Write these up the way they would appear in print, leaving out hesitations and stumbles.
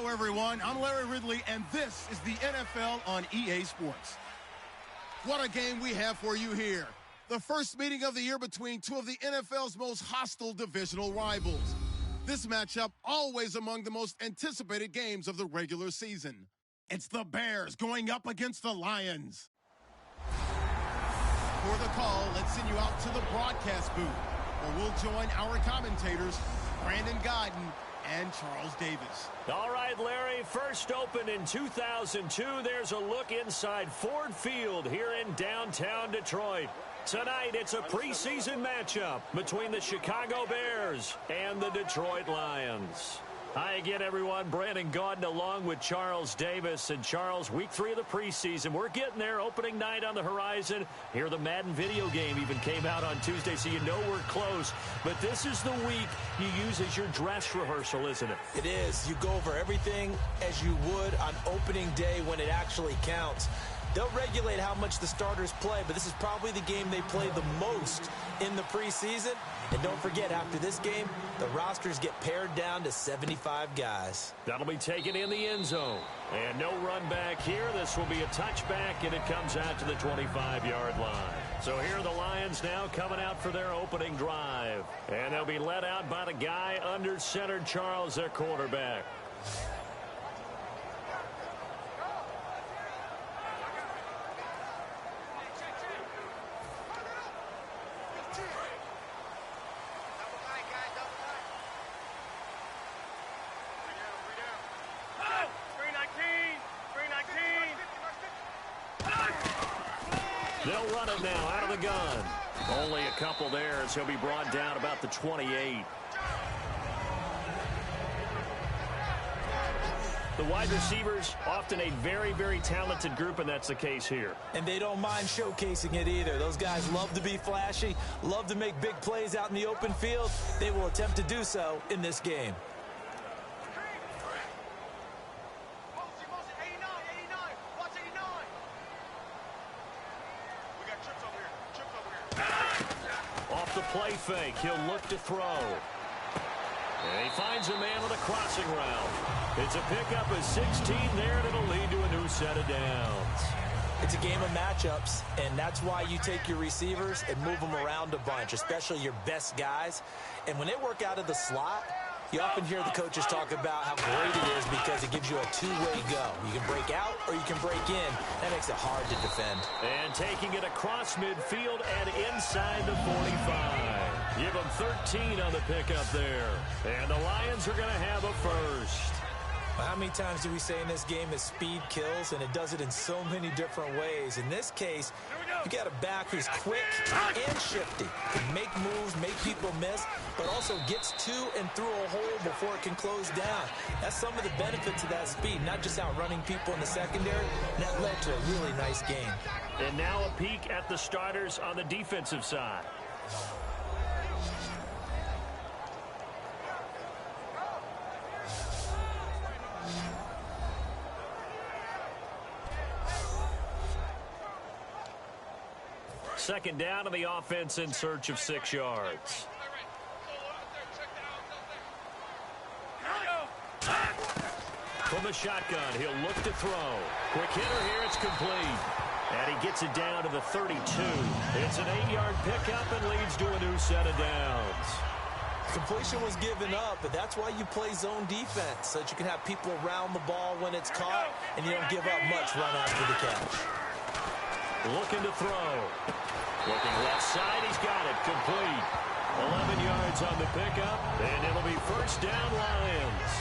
Hello, everyone. I'm Larry Ridley, and this is the NFL on EA Sports. What a game we have for you here. The first meeting of the year between two of the NFL's most hostile divisional rivals. This matchup always among the most anticipated games of the regular season. It's the Bears going up against the Lions. For the call, let's send you out to the broadcast booth, where we'll join our commentators, Brandon Godden and Charles Davis. All right, Larry, first opened in 2002. There's a look inside Ford Field here in downtown Detroit. Tonight, it's a preseason matchup between the Chicago Bears and the Detroit Lions. Hi again, everyone. Brandon Gaudin along with Charles Davis. And Charles, week 3 of the preseason. We're getting there. Opening night on the horizon. Here, the Madden video game even came out on Tuesday, so you know we're close. But this is the week you use as your dress rehearsal, isn't it? It is. You go over everything as you would on opening day when it actually counts. They'll regulate how much the starters play, but this is probably the game they play the most in the preseason. And don't forget, after this game, the rosters get pared down to 75 guys. That'll be taken in the end zone. And no run back here. This will be a touchback, and it comes out to the 25-yard line. So here are the Lions now coming out for their opening drive. And they'll be led out by the guy under center, Charles, their quarterback. They'll run it now out of the gun. Only a couple there as he'll be brought down about the 28. The wide receivers, often a very, very talented group, and that's the case here. And they don't mind showcasing it either. Those guys love to be flashy, love to make big plays out in the open field. They will attempt to do so in this game. Play fake. He'll look to throw. And he finds a man on the crossing route. It's a pickup of 16 there, and it'll lead to a new set of downs. It's a game of matchups, and that's why you take your receivers and move them around a bunch, especially your best guys. And when they work out of the slot, you often hear the coaches talk about how great it is because it gives you a two-way go. You can break out or you can break in. That makes it hard to defend. And taking it across midfield and inside the 45. Give them 13 on the pickup there. And the Lions are going to have a first. Well, how many times do we say in this game that speed kills, and it does it in so many different ways? In this case, you got a back who's quick and shifty, can make moves, make people miss, but also gets to and through a hole before it can close down. That's some of the benefits of that speed, not just outrunning people in the secondary. That led to a really nice game. And now a peek at the starters on the defensive side. Second down to the offense in search of 6 yards. From the shotgun, he'll look to throw. Quick hitter here, it's complete. And he gets it down to the 32. It's an 8-yard pickup and leads to a new set of downs. Completion was given up, but that's why you play zone defense, so that you can have people around the ball when it's caught, and you don't give up much run after the catch. Looking to throw. Looking left side, he's got it, complete. 11 yards on the pickup, and it'll be first down Lions.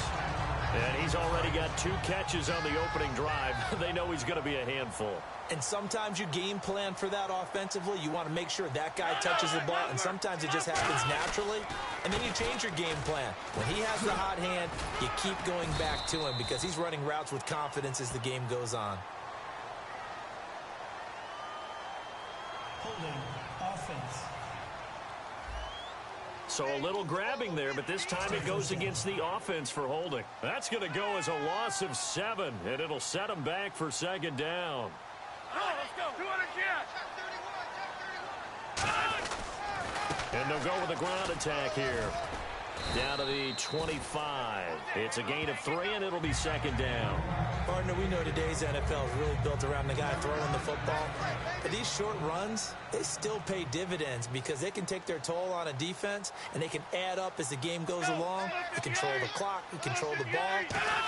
And he's already got 2 catches on the opening drive. They know he's going to be a handful. And sometimes you game plan for that offensively. You want to make sure that guy touches the ball, and sometimes it just happens naturally. And then you change your game plan. When he has the hot hand, you keep going back to him because he's running routes with confidence as the game goes on. Holding offense. So a little grabbing there, but this time it goes against the offense for holding. That's going to go as a loss of 7, and it'll set them back for second down. Let's go. 200 yards. And they'll go with a ground attack here. Down to the 25. It's a gain of 3, and it'll be second down. Partner, we know today's NFL is really built around the guy throwing the football. But these short runs, they still pay dividends because they can take their toll on a defense, and they can add up as the game goes along. You control the clock, you control the ball,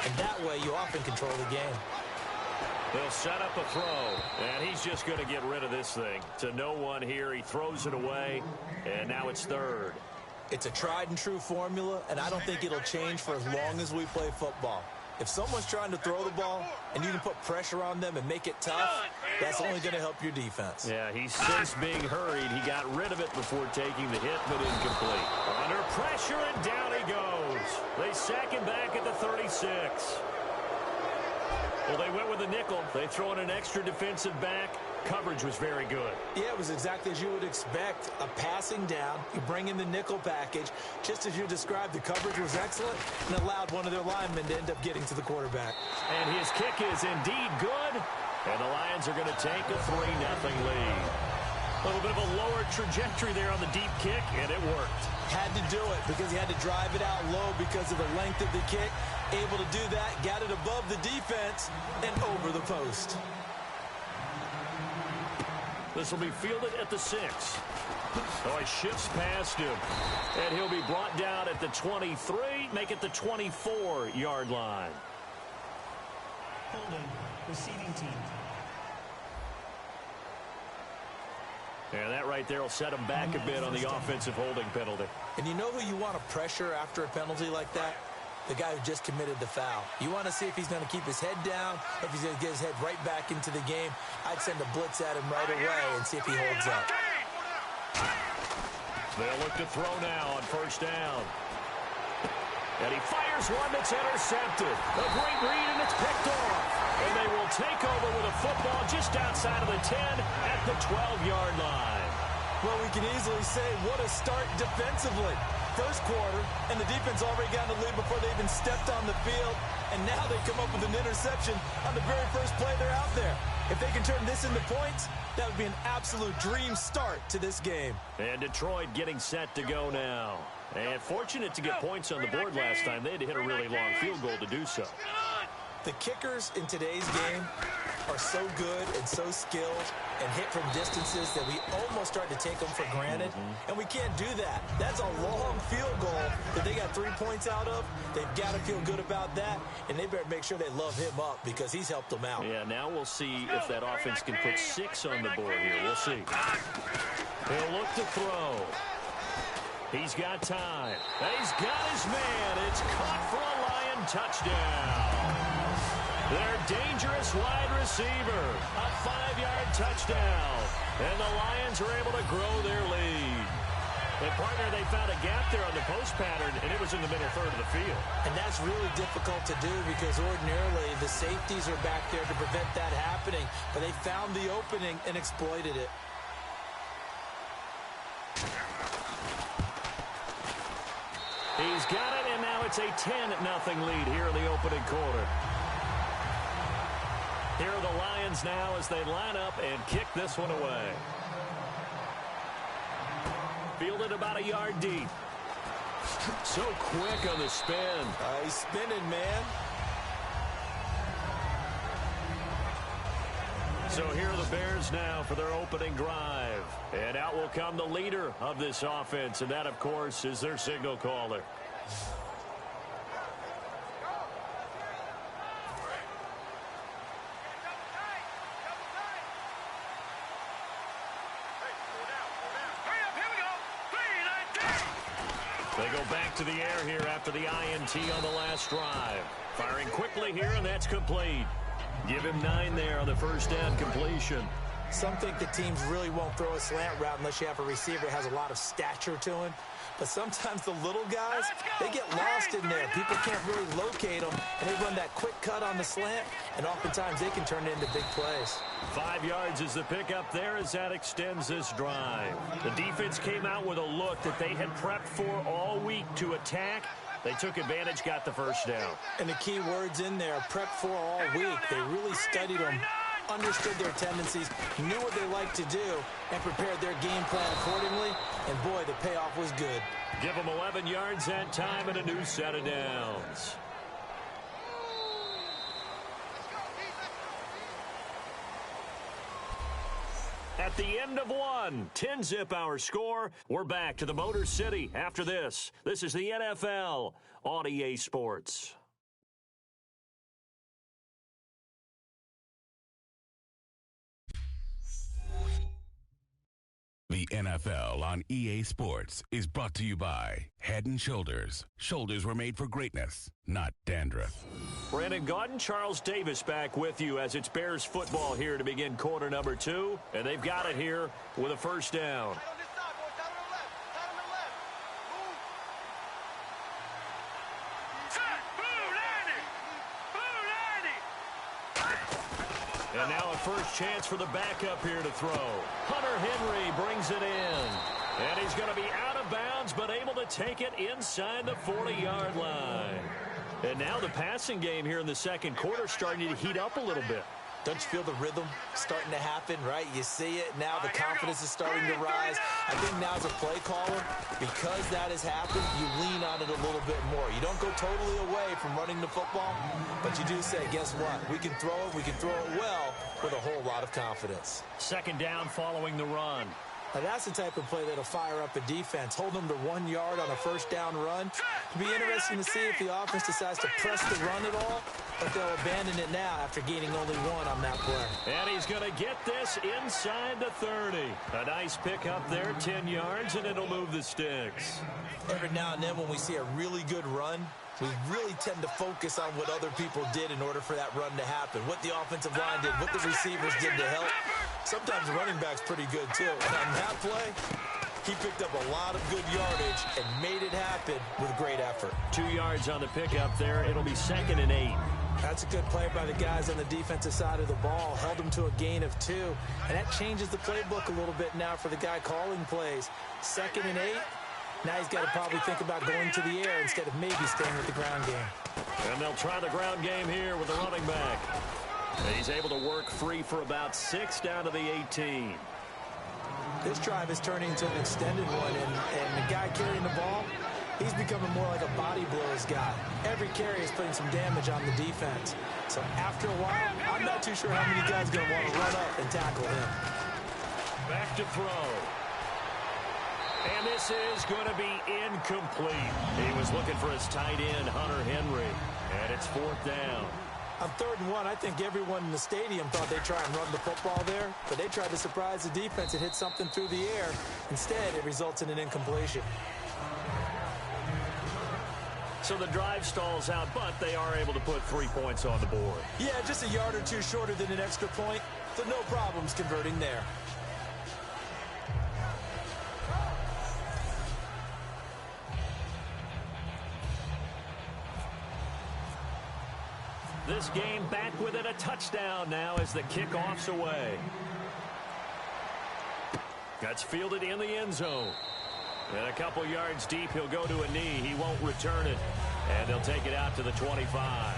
and that way you often control the game. They'll set up a throw, and he's just going to get rid of this thing. To no one here, he throws it away, and now it's third. It's a tried-and-true formula, and I don't think it'll change for as long as we play football. If someone's trying to throw the ball and you can put pressure on them and make it tough, that's only going to help your defense. Yeah, he's since being hurried. He got rid of it before taking the hit, but incomplete. Under pressure, and down he goes. They sack him back at the 36. Well, they went with a nickel. They throw in an extra defensive back. Coverage was very good. Yeah, it was exactly as you would expect. A passing down. You bring in the nickel package. Just as you described, the coverage was excellent and allowed one of their linemen to end up getting to the quarterback. And his kick is indeed good. And the Lions are going to take a 3-0 lead. A little bit of a lower trajectory there on the deep kick, and it worked. Had to do it because he had to drive it out low because of the length of the kick. Able to do that, got it above the defense and over the post. This will be fielded at the 6. So he shifts past him. And he'll be brought down at the 23, make it the 24-yard line. Holding, receiving team. And that right there will set him back a bit on the offensive holding penalty. And you know who you want to pressure after a penalty like that? The guy who just committed the foul. You want to see if he's going to keep his head down, if he's going to get his head right back into the game. I'd send a blitz at him right away and see if he holds up. They'll look to throw now on first down. And he fires one that's intercepted. A great read, and it's picked off. And they will take over with a football just outside of the 10 at the 12-yard line. Well, we can easily say what a start defensively. First quarter, and the defense already got in the lead before they even stepped on the field. And now they come up with an interception on the very first play they're out there. If they can turn this into points, that would be an absolute dream start to this game. And Detroit getting set to go now. And fortunate to get points on the board last time. They had to hit a really long field goal to do so. The kickers in today's game are so good and so skilled and hit from distances that we almost start to take them for granted. And we can't do that. That's a long field goal that they got 3 points out of. They've got to feel good about that, and they better make sure they love him up because he's helped them out. Yeah, now we'll see if that offense can put 6 on the board here. We'll see. He'll look to throw. He's got time. He's got his man. It's caught for a Lion touchdown. Their dangerous wide receiver. A 5-yard touchdown. And the Lions are able to grow their lead. And partner, they found a gap there on the post pattern, and it was in the middle third of the field. And that's really difficult to do because ordinarily the safeties are back there to prevent that happening. But they found the opening and exploited it. He's got it, and now it's a 10-0 lead here in the opening quarter. Here are the Lions now as they line up and kick this one away. Fielded about a yard deep. So quick on the spin. He's spinning, man. So here are the Bears now for their opening drive. And out will come the leader of this offense, and that, of course, is their signal caller. They go back to the air here after the INT on the last drive. Firing quickly here, and that's complete. Give him 9 there on the first down completion. Some think the teams really won't throw a slant route unless you have a receiver that has a lot of stature to him. But sometimes the little guys, they get lost in there. People can't really locate them, and they run that quick cut on the slant, and oftentimes they can turn it into big plays. 5 yards is the pickup there as that extends this drive. The defense came out with a look that they had prepped for all week to attack. They took advantage, got the first down. And the key words in there, prep for all week. They really studied them understood their tendencies, knew what they like to do, and prepared their game plan accordingly. And boy, the payoff was good. Give them 11 yards that time and a new set of downs. At the end of one, 10-zip our score. We're back to the Motor City after this. This is the NFL on EA Sports. The NFL on EA Sports is brought to you by Head & Shoulders. Shoulders were made for greatness, not dandruff. Brandon Gaudin, Charles Davis back with you as it's Bears football here to begin quarter number 2. And they've got it here with a first down. And now a first chance for the backup here to throw. Hunter Henry brings it in. And he's going to be out of bounds, but able to take it inside the 40-yard line. And now the passing game here in the second quarter starting to heat up a little bit. Don't you feel the rhythm starting to happen, right? You see it now. The confidence is starting to rise. I think now as a play caller, because that has happened, you lean on it a little bit more. You don't go totally away from running the football, but you do say, guess what? We can throw it. We can throw it well with a whole lot of confidence. Second down following the run. Now that's the type of play that'll fire up a defense. Hold them to 1 yard on a first down run. It'll be interesting to see if the offense decides to press the run at all, but they'll abandon it now after gaining only 1 on that play. And he's going to get this inside the 30. A nice pick up there, 10 yards, and it'll move the sticks. Every now and then when we see a really good run, we really tend to focus on what other people did in order for that run to happen. What the offensive line did, what the receivers did to help. Sometimes the running back's pretty good, too. And on that play, he picked up a lot of good yardage and made it happen with great effort. 2 yards on the pickup there. It'll be 2nd and 8. That's a good play by the guys on the defensive side of the ball. Held them to a gain of 2. And that changes the playbook a little bit now for the guy calling plays. 2nd and 8. Now he's got to probably think about going to the air instead of maybe staying with the ground game. And they'll try the ground game here with the running back. And he's able to work free for about 6 down to the 18. This drive is turning into an extended one, and the guy carrying the ball, he's becoming more like a body blows guy. Every carry is putting some damage on the defense. So after a while, I'm not too sure how many guys are going to want to run up and tackle him. Back to throw. And this is going to be incomplete. He was looking for his tight end, Hunter Henry. And it's 4th down. On 3rd and 1, I think everyone in the stadium thought they'd try and run the football there, but they tried to surprise the defense and hit something through the air. Instead, it results in an incompletion. So the drive stalls out, but they are able to put 3 points on the board. Yeah, just a yard or 2 shorter than an extra point, so no problems converting there. This game back within a touchdown now as the kickoff's away. That's fielded in the end zone. And a couple yards deep, he'll go to a knee. He won't return it. And they'll take it out to the 25.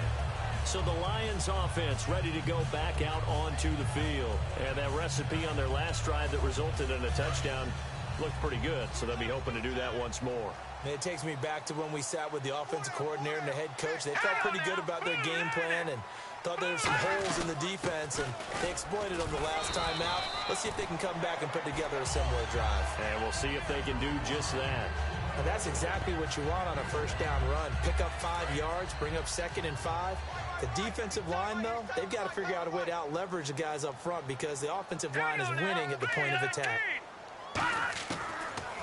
So the Lions offense ready to go back out onto the field. And that recipe on their last drive that resulted in a touchdown looked pretty good. So they'll be hoping to do that once more. It takes me back to when we sat with the offensive coordinator and the head coach. They felt pretty good about their game plan and thought there were some holes in the defense, and they exploited them the last time out. Let's see if they can come back and put together a similar drive. And we'll see if they can do just that. And that's exactly what you want on a first down run. Pick up 5 yards, bring up 2nd and 5. The defensive line, though, they've got to figure out a way to out-leverage the guys up front because the offensive line is winning at the point of attack.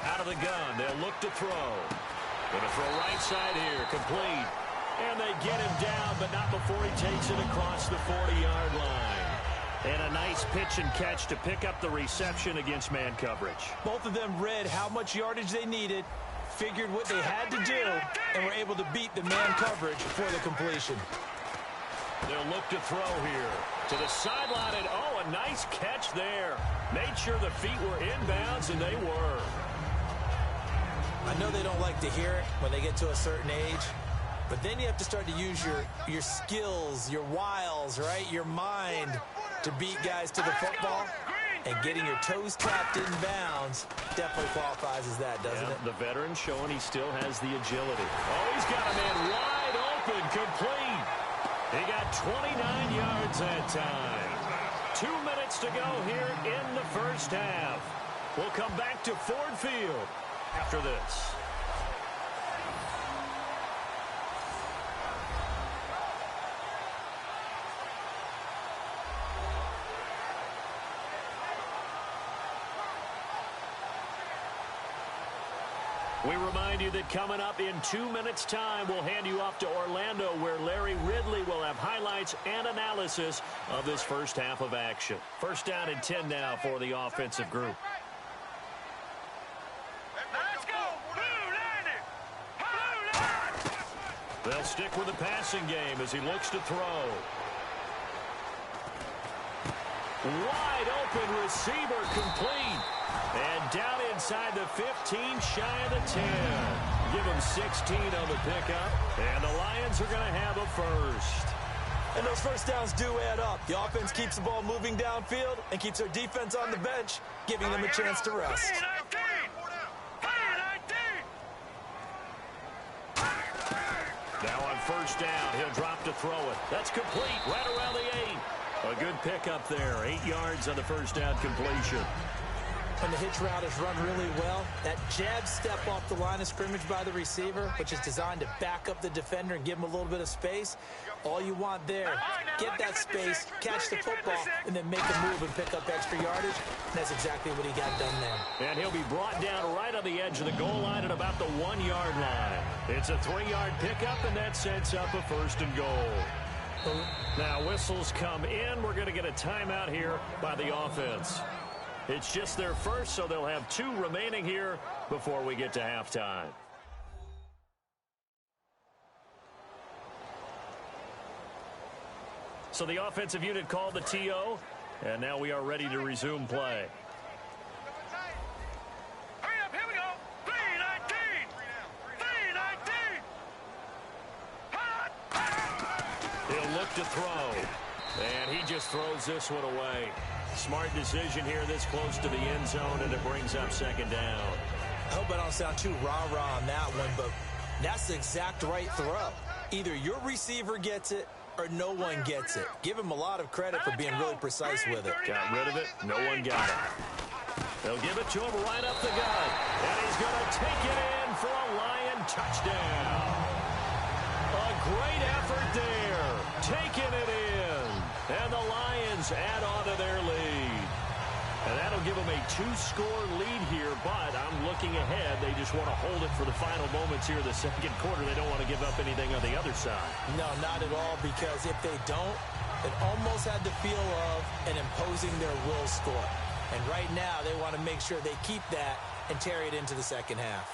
Out of the gun, they'll look to throw. Going to throw right side here, complete. And they get him down, but not before he takes it across the 40-yard line. And a nice pitch and catch to pick up the reception against man coverage. Both of them read how much yardage they needed, figured what they had to do, and were able to beat the man coverage for the completion. They'll look to throw here. To the sideline, and oh, a nice catch there. Made sure the feet were inbounds, and they were. I know they don't like to hear it when they get to a certain age, But then you have to start to use your skills, your wiles, right? Your mind to beat guys to the football. And getting your toes tapped in bounds definitely qualifies as that, doesn't it? The veteran showing he still has the agility. Oh, he's got a man wide open, complete. He got 29 yards that time. 2 minutes to go here in the first half. We'll come back to Ford Field after this. We remind you that coming up in 2 minutes' time, we'll hand you off to Orlando, where Larry Ridley will have highlights and analysis of this first half of action. First down and 10 now for the offensive group. Let's go! They'll stick with the passing game as he looks to throw. Wide open receiver, complete. And down inside the 15, shy of the 10. Give him 16 on the pickup. And the Lions are going to have a first. And those first downs do add up. The offense keeps the ball moving downfield and keeps their defense on the bench, giving them a chance to rest. Now on first down, he'll drop to throw it. That's complete, right around the 8. A good pickup there, 8 yards on the first down completion. When the hitch route is run really well, that jab step off the line of scrimmage by the receiver, which is designed to back up the defender and give him a little bit of space, all you want there, get that space, catch the football, and then make a move and pick up extra yardage. And that's exactly what he got done there. And he'll be brought down right on the edge of the goal line at about the 1 yard line. It's a 3-yard pickup, and that sets up a first and goal. Now whistles come in. We're going to get a timeout here by the offense. It's just their first, so they'll have 2 remaining here before we get to halftime. So the offensive unit called the TO, and now we are ready to resume play. Hurry up, here we go. 3-19. He'll look to throw, and he just throws this one away. Smart decision here this close to the end zone, and it brings up second down. I hope I don't sound too rah-rah on that one, but that's the exact right throw. Either your receiver gets it or no one gets it. Give him a lot of credit for being really precise with it. Got rid of it. No one got it. They'll give it to him right up the gut. And he's going to take it in for a Lion touchdown. A great effort there. Taking it in. And the Lions add on to their lead. And that'll give them a 2-score lead here, but I'm looking ahead. They just want to hold it for the final moments here of the second quarter. They don't want to give up anything on the other side. No, not at all, because if they don't, it almost had the feel of an imposing their will score. And right now, they want to make sure they keep that and carry it into the second half.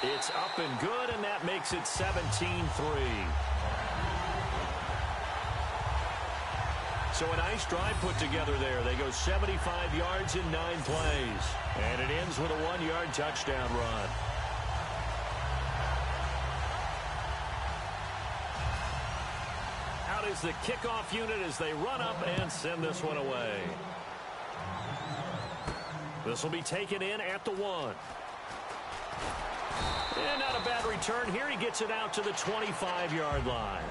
It's up and good, and that makes it 17-3. So a nice drive put together there. They go 75 yards in 9 plays. And it ends with a 1-yard touchdown run. Out is the kickoff unit as they run up and send this one away. This will be taken in at the 1. And not a bad return here. He gets it out to the 25-yard line.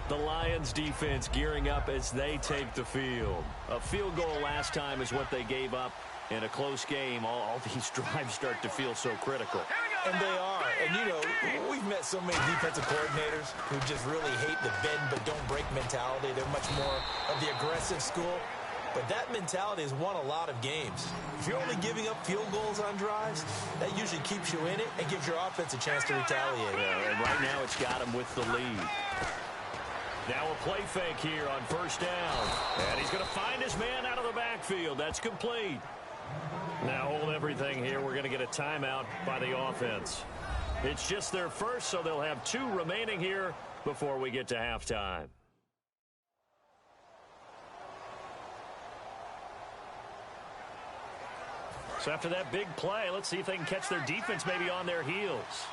The Lions defense gearing up as they take the field. A field goal last time is what they gave up in a close game. All these drives start to feel so critical. And they are. And, you know, we've met so many defensive coordinators who just really hate the bend but don't break mentality. They're much more of the aggressive school. But that mentality has won a lot of games. If you're only giving up field goals on drives, that usually keeps you in it and gives your offense a chance to retaliate. Yeah, and right now it's got him with the lead. Now a play fake here on first down. And he's going to find his man out of the backfield. That's complete. Now hold everything here. We're going to get a timeout by the offense. It's just their first, so they'll have 2 remaining here before we get to halftime. So after that big play, let's see if they can catch their defense maybe on their heels.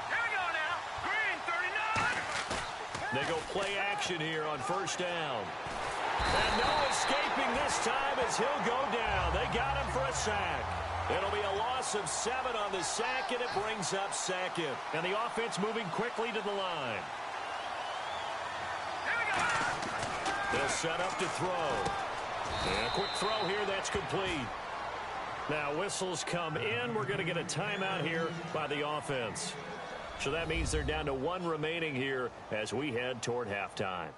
Here we go now. Green, 39. They go play action here on first down. And no escaping this time as he'll go down. They got him for a sack. It'll be a loss of 7 on the sack, and it brings up second. And the offense moving quickly to the line. Here we go. They'll set up to throw. And a quick throw here, that's complete. Now whistles come in. We're going to get a timeout here by the offense. So that means they're down to 1 remaining here as we head toward halftime.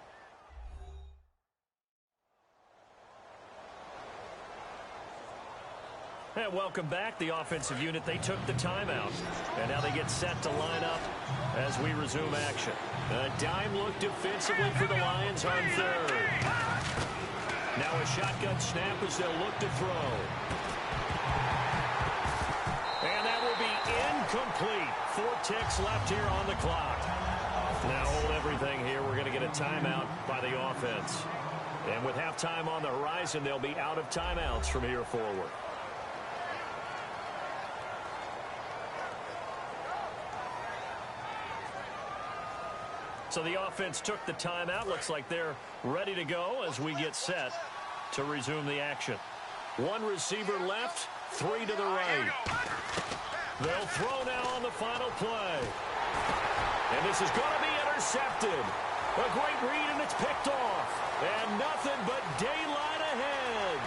And welcome back. The offensive unit, they took the timeout. And now they get set to line up as we resume action. A dime look defensively for the Lions on third. Now a shotgun snap as they'll look to throw. And that will be incomplete. 4 ticks left here on the clock. Now hold everything here. We're going to get a timeout by the offense. And with halftime on the horizon, they'll be out of timeouts from here forward. So the offense took the timeout. Looks like they're ready to go as we get set to resume the action. 1 receiver left, 3 to the right. They'll throw now on the final play. And this is going to be intercepted. A great read, and it's picked off. And nothing but daylight ahead.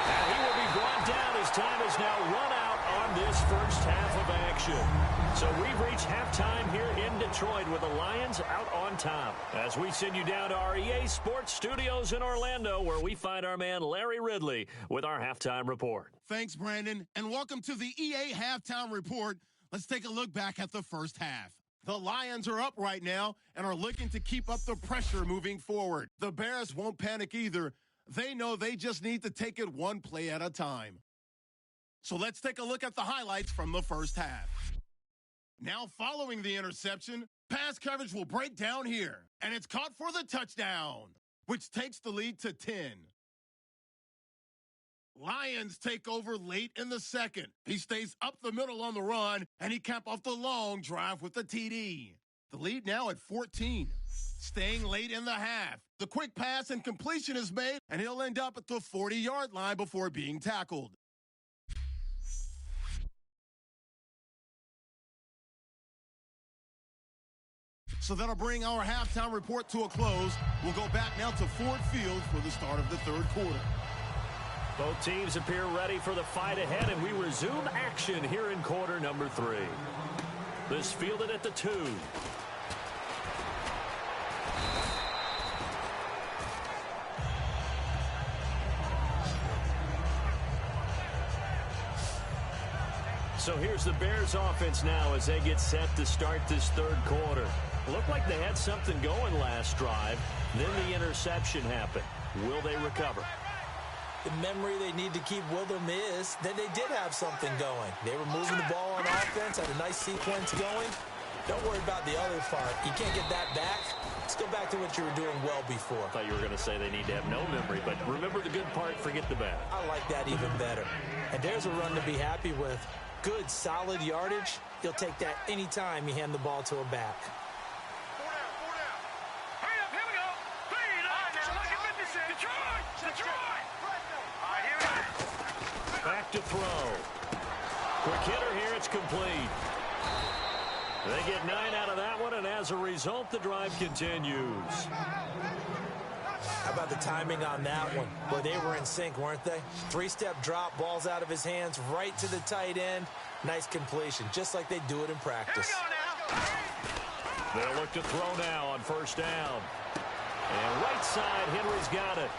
And he will be brought down as time is now run out on this first half of action. So we've reached halftime here in Detroit with the Lions out on top. As we send you down to our EA Sports Studios in Orlando, where we find our man Larry Ridley with our halftime report. Thanks, Brandon, and welcome to the EA Halftime Report. Let's take a look back at the first half. The Lions are up right now and are looking to keep up the pressure moving forward. The Bears won't panic either. They know they just need to take it 1 play at a time. So let's take a look at the highlights from the first half. Now following the interception, pass coverage will break down here, and it's caught for the touchdown, which takes the lead to 10. Lions take over late in the second. He stays up the middle on the run, and he capped off the long drive with the TD. The lead now at 14. Staying late in the half, the quick pass and completion is made, and he'll end up at the 40-yard line before being tackled. So that'll bring our halftime report to a close. We'll go back now to Ford Field for the start of the third quarter. Both teams appear ready for the fight ahead, and we resume action here in quarter number 3. This fielded at the 2. So here's the Bears offense now as they get set to start this third quarter. Looked like they had something going last drive. Then the interception happened. Will they recover? The memory they need to keep with them is that they did have something going. They were moving the ball on offense, had a nice sequence going. Don't worry about the other part. You can't get that back. Let's go back to what you were doing well before. I thought you were going to say they need to have no memory, but remember the good part, forget the bad. I like that even better. And there's a run to be happy with. Good, solid yardage. You'll take that anytime you hand the ball to a back. Hurry up, here we go. Clean up. Now look at this. Detroit. Detroit. All right, here we go. Back to throw. Quick hitter here, it's complete. They get 9 out of that one, and as a result, the drive continues. How about the timing on that one? Boy, they were in sync, weren't they? 3-step drop, balls out of his hands, right to the tight end. Nice completion, just like they do it in practice. Here we go now. They'll look to throw now on first down. And right side, Henry's got it.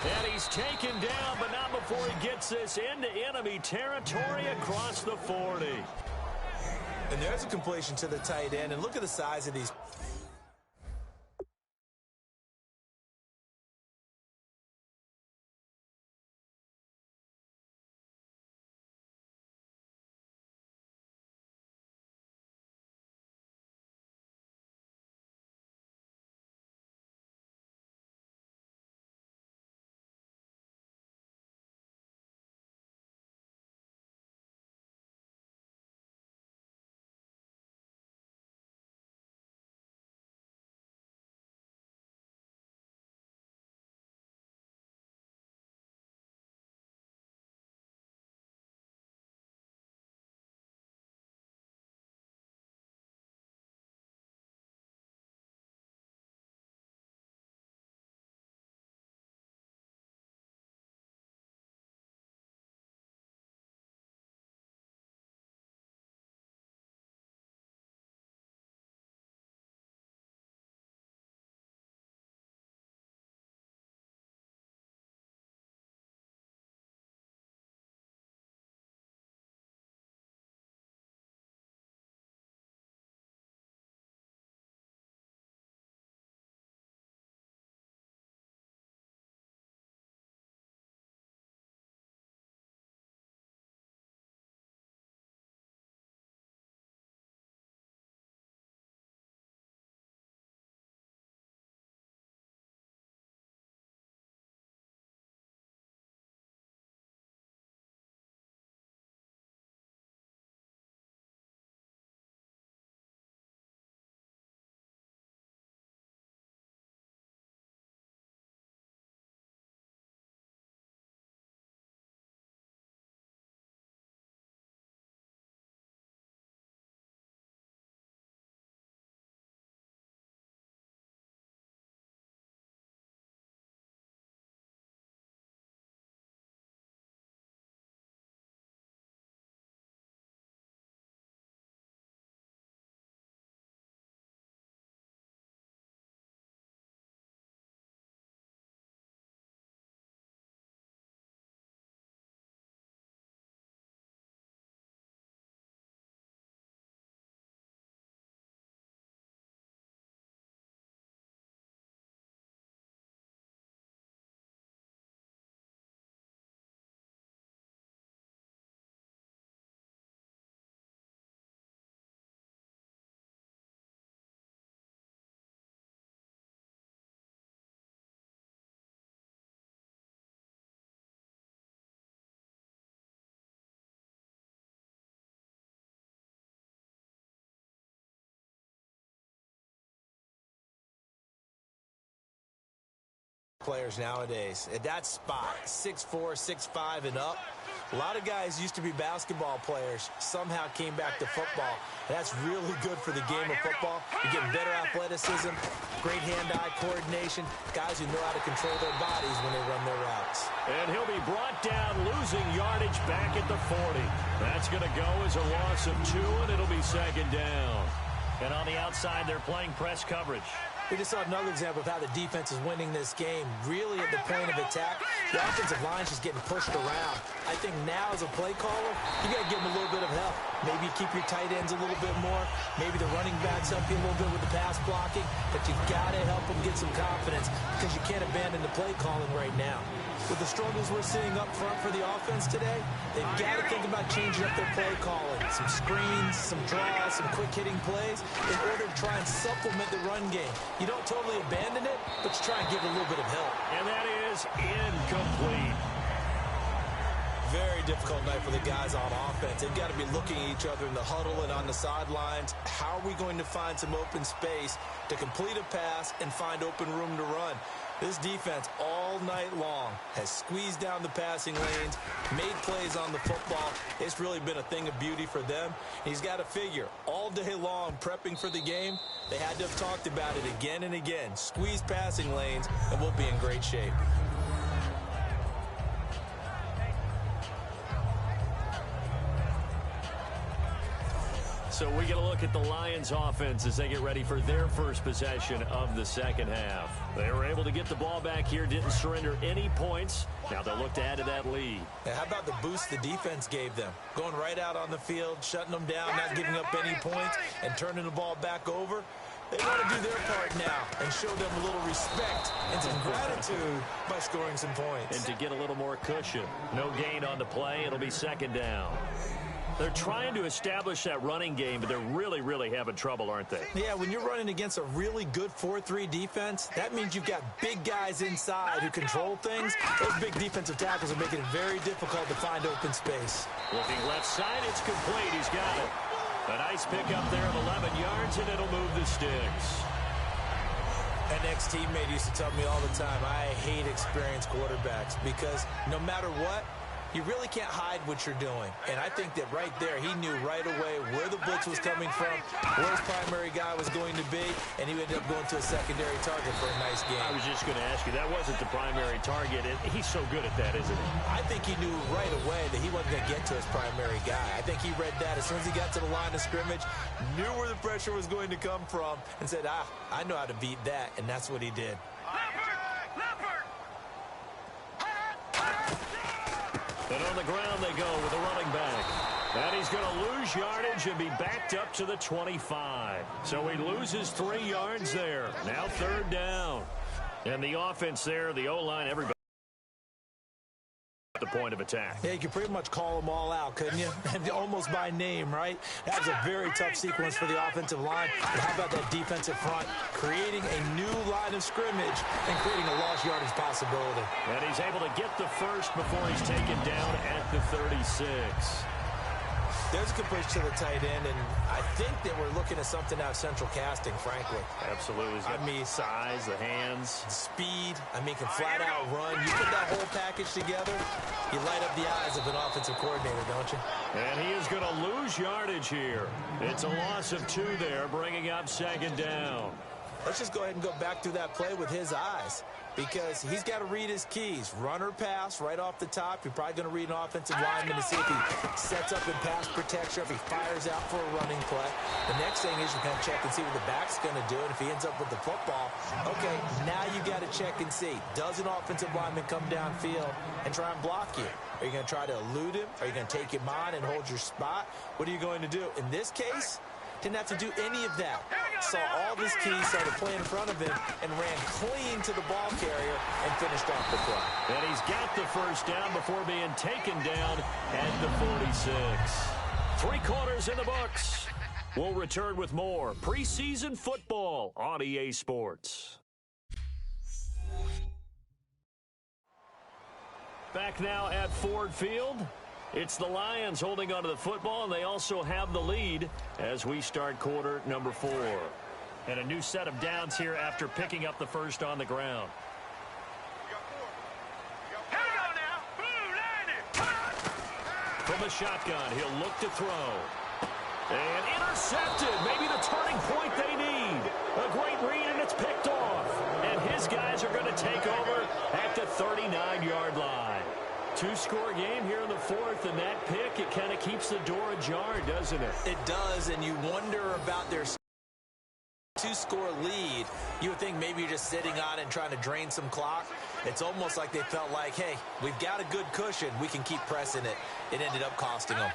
And he's taken down, but not before he gets this into enemy territory across the 40. And there's a completion to the tight end, and look at the size of these players nowadays. At that spot, 6'4", 6'5", and up, a lot of guys used to be basketball players, somehow came back to football. That's really good for the game of football. You're getting better athleticism, great hand-eye coordination, guys who know how to control their bodies when they run their routes. And he'll be brought down, losing yardage back at the 40. That's going to go as a loss of 2, and it'll be second down. And on the outside, they're playing press coverage. We just saw another example of how the defense is winning this game. Really at the point of attack, the offensive line's just getting pushed around. I think now as a play caller, you got to give them a little bit of help. Maybe keep your tight ends a little bit more. Maybe the running backs help you a little bit with the pass blocking. But you've got to help them get some confidence because you can't abandon the play calling right now. With the struggles we're seeing up front for the offense today, they've got to think about changing up their play calling. Some screens, some draws, some quick-hitting plays in order to try and supplement the run game. You don't totally abandon it, but you try and give it a little bit of help. And that is incomplete. Very difficult night for the guys on offense. They've got to be looking at each other in the huddle and on the sidelines. How are we going to find some open space to complete a pass and find open room to run? This defense all night long has squeezed down the passing lanes, made plays on the football. It's really been a thing of beauty for them. He's got to figure all day long prepping for the game. They had to have talked about it again and again. Squeeze passing lanes, and we'll be in great shape. So we get a look at the Lions offense as they get ready for their first possession of the second half. They were able to get the ball back here, didn't surrender any points. Now they'll look to add to that lead. Now, how about the boost the defense gave them? Going right out on the field, shutting them down, not giving up any points, and turning the ball back over. They want to do their part now and show them a little respect and some gratitude by scoring some points. And to get a little more cushion. No gain on the play. It'll be second down. They're trying to establish that running game, but they're really, really having trouble, aren't they? Yeah, when you're running against a really good 4-3 defense, that means you've got big guys inside who control things. Those big defensive tackles are making it very difficult to find open space. Looking left side, it's complete. He's got it. A nice pickup there of 11 yards, and it'll move the sticks. An ex-teammate used to tell me all the time, I hate experienced quarterbacks because no matter what, you really can't hide what you're doing. And I think that right there, he knew right away where the blitz was coming from, where his primary guy was going to be, and he ended up going to a secondary target for a nice game. I was just going to ask you, that wasn't the primary target. And he's so good at that, isn't he? I think he knew right away that he wasn't going to get to his primary guy. I think he read that as soon as he got to the line of scrimmage, knew where the pressure was going to come from, and said, I know how to beat that, and that's what he did. And on the ground they go with a running back. And he's going to lose yardage and be backed up to the 25. So he loses 3 yards there. Now third down. And the offense there, the O-line, everybody at the point of attack. Yeah, you could pretty much call them all out, couldn't you? Almost by name, right? That was a very tough sequence for the offensive line. But how about that defensive front creating a new line of scrimmage and creating a lost yardage possibility? And he's able to get the first before he's taken down at the 36. There's a good push to the tight end, and I think that we're looking at something out of central casting, frankly. Absolutely. I mean, size, the hands. Speed. I mean, can flat out run. You put that whole package together, you light up the eyes of an offensive coordinator, don't you? And he is going to lose yardage here. It's a loss of 2 there, bringing up second down. Let's just go ahead and go back through that play with his eyes because he's got to read his keys. Run or pass right off the top. You're probably going to read an offensive lineman to see if he sets up in pass protection, if he fires out for a running play. The next thing is you're going to check and see what the back's going to do, and if he ends up with the football, okay, now you got to check and see. Does an offensive lineman come downfield and try and block you? Are you going to try to elude him? Are you going to take him on and hold your spot? What are you going to do? In this case, didn't have to do any of that. Saw all of his keys, started playing in front of him, and ran clean to the ball carrier and finished off the play. And he's got the first down before being taken down at the 46. 3 quarters in the books. We'll return with more preseason football on EA Sports. Back now at Ford Field. It's the Lions holding onto the football, and they also have the lead as we start quarter number 4. And a new set of downs here after picking up the first on the ground. From the shotgun, he'll look to throw. And intercepted. Maybe the turning point they need. A great read, and it's picked off. And his guys are going to take over at the 39-yard line. Two-score game here in the fourth, and that pick, it kind of keeps the door ajar, doesn't it? It does, and you wonder about their two-score lead. You would think maybe you're just sitting on it and trying to drain some clock. It's almost like they felt like, hey, we've got a good cushion. We can keep pressing it. It ended up costing them.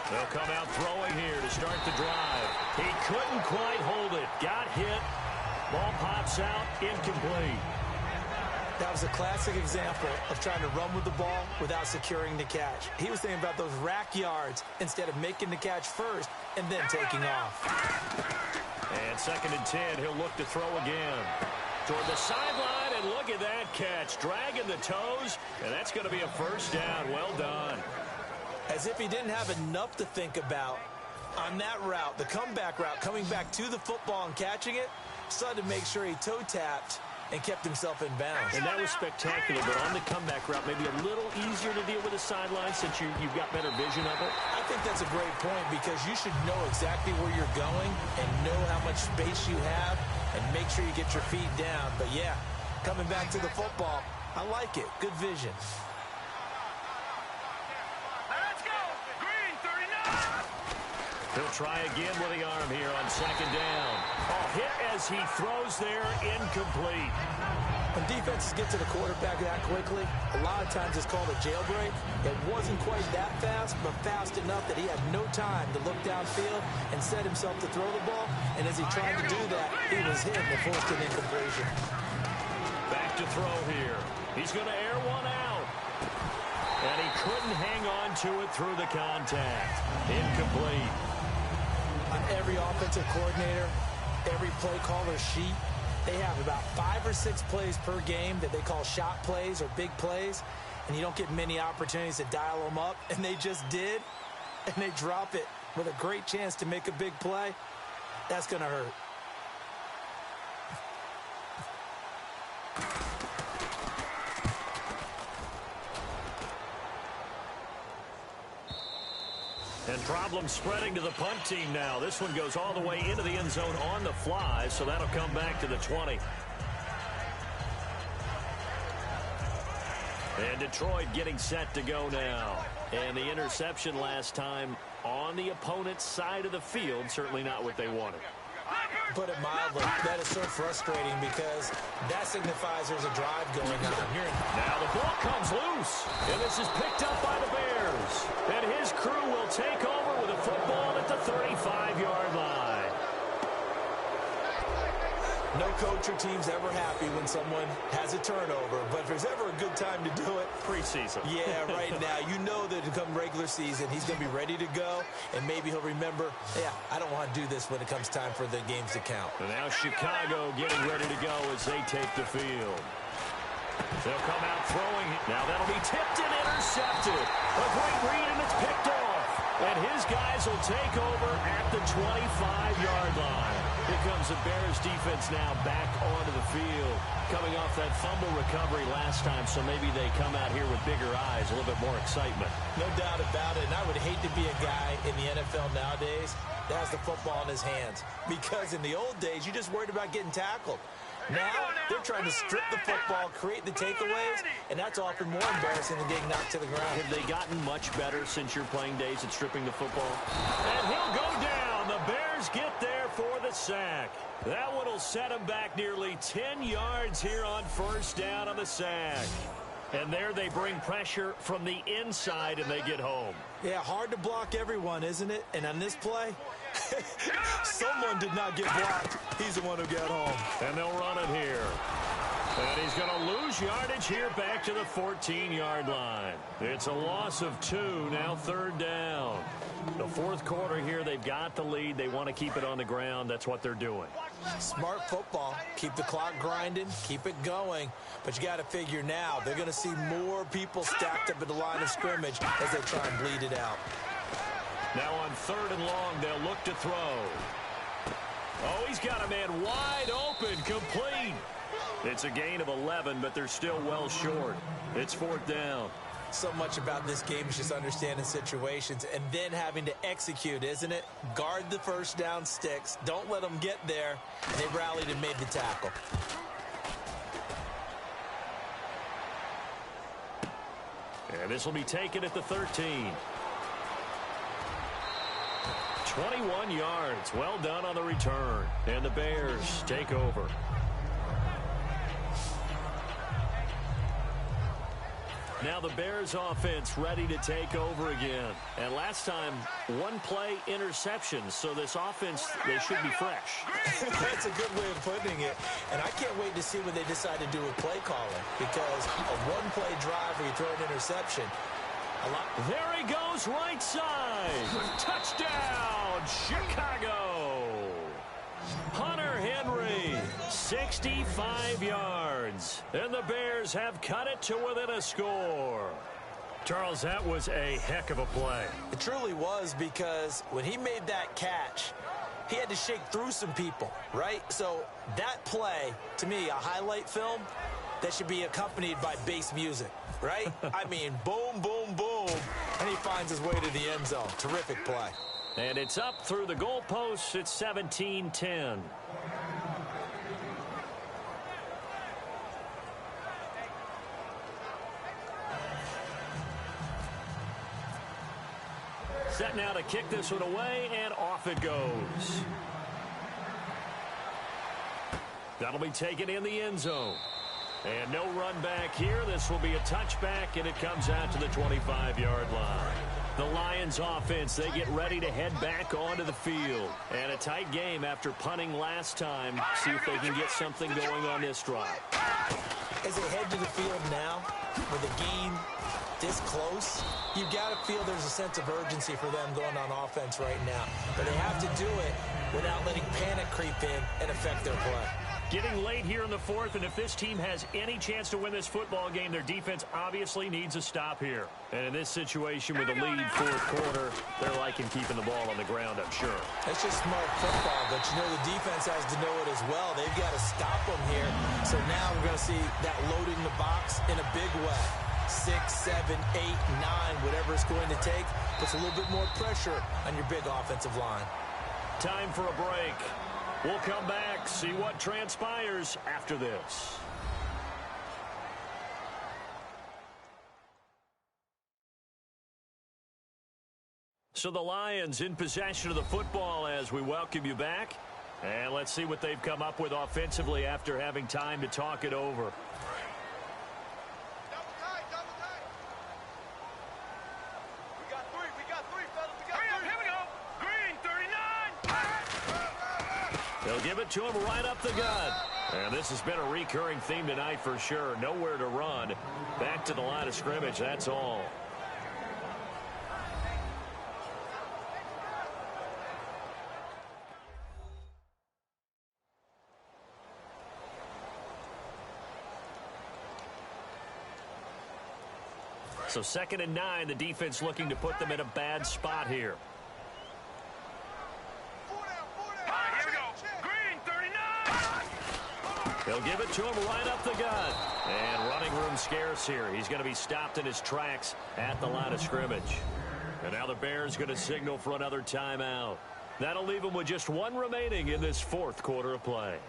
They'll come out throwing here to start the drive. He couldn't quite hold it. Got hit. Ball pops out. Incomplete. That was a classic example of trying to run with the ball without securing the catch. He was thinking about those rack yards instead of making the catch first and then taking off. And 2nd and 10, he'll look to throw again. Toward the sideline, and look at that catch. Dragging the toes, and that's going to be a first down. Well done. As if he didn't have enough to think about on that route, the comeback route, coming back to the football and catching it, decided to make sure he toe-tapped and kept himself in bounds. And that was spectacular, but on the comeback route, maybe a little easier to deal with the sideline since you've got better vision of it. I think that's a great point because you should know exactly where you're going and know how much space you have and make sure you get your feet down. But, yeah, coming back to the football, I like it. Good vision. Let's go. Green, 39. He'll try again with the arm here on 2nd down. Hit as he throws there, incomplete. When defenses get to the quarterback that quickly, a lot of times it's called a jailbreak. It wasn't quite that fast, but fast enough that he had no time to look downfield and set himself to throw the ball. And as he tried to do that, he was hit and forced an incompletion. Back to throw here. He's going to air one out. And he couldn't hang on to it through the contact. Incomplete. On every offensive coordinator, every play caller sheet, they have about 5 or 6 plays per game that they call shot plays or big plays, and you don't get many opportunities to dial them up, and they just did, and they drop it with a great chance to make a big play. That's going to hurt. And problems spreading to the punt team now. This one goes all the way into the end zone on the fly, so that'll come back to the 20. And Detroit getting set to go now. And the interception last time on the opponent's side of the field, certainly not what they wanted. Put it mildly, that is so frustrating because that signifies there's a drive going on. Now the ball comes loose, and this is picked up by the Bears. And his crew will take over with a football at the 35-yard line. No coach or team's ever happy when someone has a turnover, but if there's ever a good time to do it, preseason. Yeah, right now. You know that come regular season, he's going to be ready to go, and maybe he'll remember, yeah, I don't want to do this when it comes time for the games to count. And now Chicago getting ready to go as they take the field. They'll come out throwing. Now that'll be tipped and intercepted. A great read, and it's picked off. And his guys will take over at the 25-yard line. Here comes the Bears defense now back onto the field. Coming off that fumble recovery last time, so maybe they come out here with bigger eyes, a little bit more excitement. No doubt about it, and I would hate to be a guy in the NFL nowadays that has the football in his hands. Because in the old days, you just worried about getting tackled. Now, they're trying to strip the football, create the takeaways, and that's often more embarrassing than getting knocked to the ground. Have they gotten much better since your playing days at stripping the football? And he'll go down. The Bears get there for the sack. That one will set him back nearly 10 yards here on first down on the sack. And there they bring pressure from the inside, and they get home. Yeah, hard to block everyone, isn't it? And on this play, someone did not get blocked. He's the one who got home. And they'll run it here. And he's going to lose yardage here back to the 14-yard line. It's a loss of 2, now 3rd down. The fourth quarter here, they've got the lead. They want to keep it on the ground. That's what they're doing. Smart football. Keep the clock grinding. Keep it going. But you got to figure now, they're going to see more people stacked up at the line of scrimmage as they try and bleed it out. Now on 3rd and long, they'll look to throw. Oh, he's got a man wide open, complete. It's a gain of 11, but they're still well short. It's 4th down. So much about this game is just understanding situations and then having to execute, isn't it? Guard the first down sticks. Don't let them get there. They rallied and made the tackle. And this will be taken at the 13. 21 yards. Well done on the return. And the Bears take over. Now the Bears offense ready to take over again. And last time, one-play interception. So this offense, they should be fresh. That's a good way of putting it. And I can't wait to see what they decide to do with play calling. Because a one-play drive where you throw an interception, there he goes, right side. Touchdown, Chicago. Hunter Henry, 65 yards. And the Bears have cut it to within a score. Charles, that was a heck of a play. It truly was, because when he made that catch, he had to shake through some people, right? So that play, to me, a highlight film that should be accompanied by bass music, right? I mean, boom, boom, boom, and he finds his way to the end zone. Terrific play. And it's up through the goalposts. It's 17-10. Set now to kick this one away, and off it goes. That'll be taken in the end zone. And no run back here. This will be a touchback, and it comes out to the 25-yard line. The Lions offense, they get ready to head back onto the field. And a tight game after punting last time. See if they can get something going on this drive. As they head to the field now, with the game this close, you've got to feel there's a sense of urgency for them going on offense right now. But they have to do it without letting panic creep in and affect their play. Getting late here in the fourth, and if this team has any chance to win this football game, their defense obviously needs a stop here. And in this situation with a lead fourth quarter, they're liking keeping the ball on the ground, I'm sure. That's just smart football, but you know the defense has to know it as well. They've got to stop them here. So now we're going to see that loading the box in a big way. 6, 7, 8, 9, whatever it's going to take, puts a little bit more pressure on your big offensive line. Time for a break. We'll come back, see what transpires after this. So the Lions in possession of the football as we welcome you back. And let's see what they've come up with offensively after having time to talk it over. They'll give it to him right up the gut. And this has been a recurring theme tonight for sure. Nowhere to run. Back to the line of scrimmage, that's all. So 2nd and 9, the defense looking to put them in a bad spot here. They'll give it to him right up the gut. And running room scarce here. He's going to be stopped in his tracks at the line of scrimmage. And now the Bears going to signal for another timeout. That'll leave them with just one remaining in this fourth quarter of play.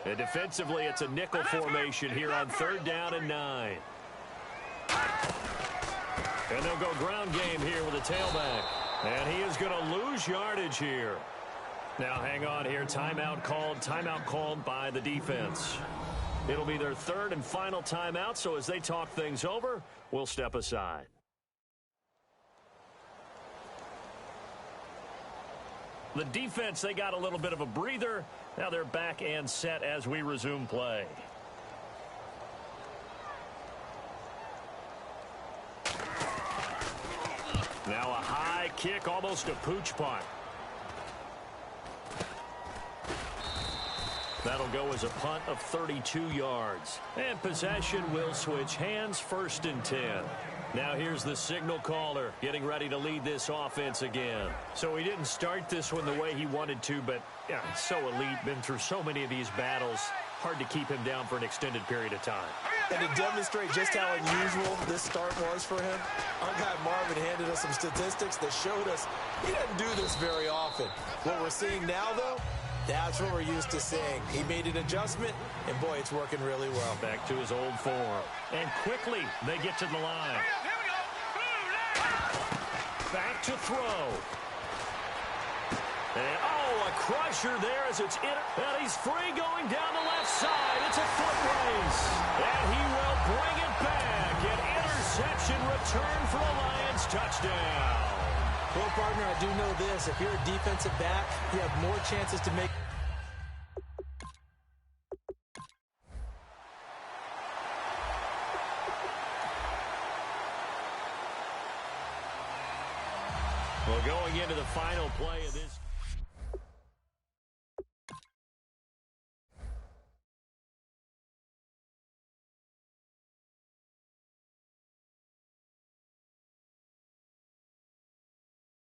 And defensively, it's a nickel formation here on 3rd down and 9. And they'll go ground game here with a tailback. And he is going to lose yardage here. Now, hang on here. Timeout called by the defense. It'll be their 3rd and final timeout, so as they talk things over, we'll step aside. The defense, they got a little bit of a breather. Now they're back and set as we resume play. Now a high kick, almost a pooch punt. That'll go as a punt of 32 yards. And possession will switch hands, 1st and 10. Now here's the signal caller getting ready to lead this offense again. So he didn't start this one the way he wanted to, but yeah, he's so elite, been through so many of these battles. Hard to keep him down for an extended period of time. And to demonstrate just how unusual this start was for him, our guy Marvin handed us some statistics that showed us he doesn't do this very often. What we're seeing now, though, that's what we're used to seeing. He made an adjustment, and boy, it's working really well. Back to his old form. And quickly, they get to the line. Back to throw. And, a crusher there as it's in. And he's free going down the left side. It's a foot race. And he will bring it back. An interception return for a Lions touchdown. Well, partner, I do know this. If you're a defensive back, you have more chances to make. Well, going into the final play of this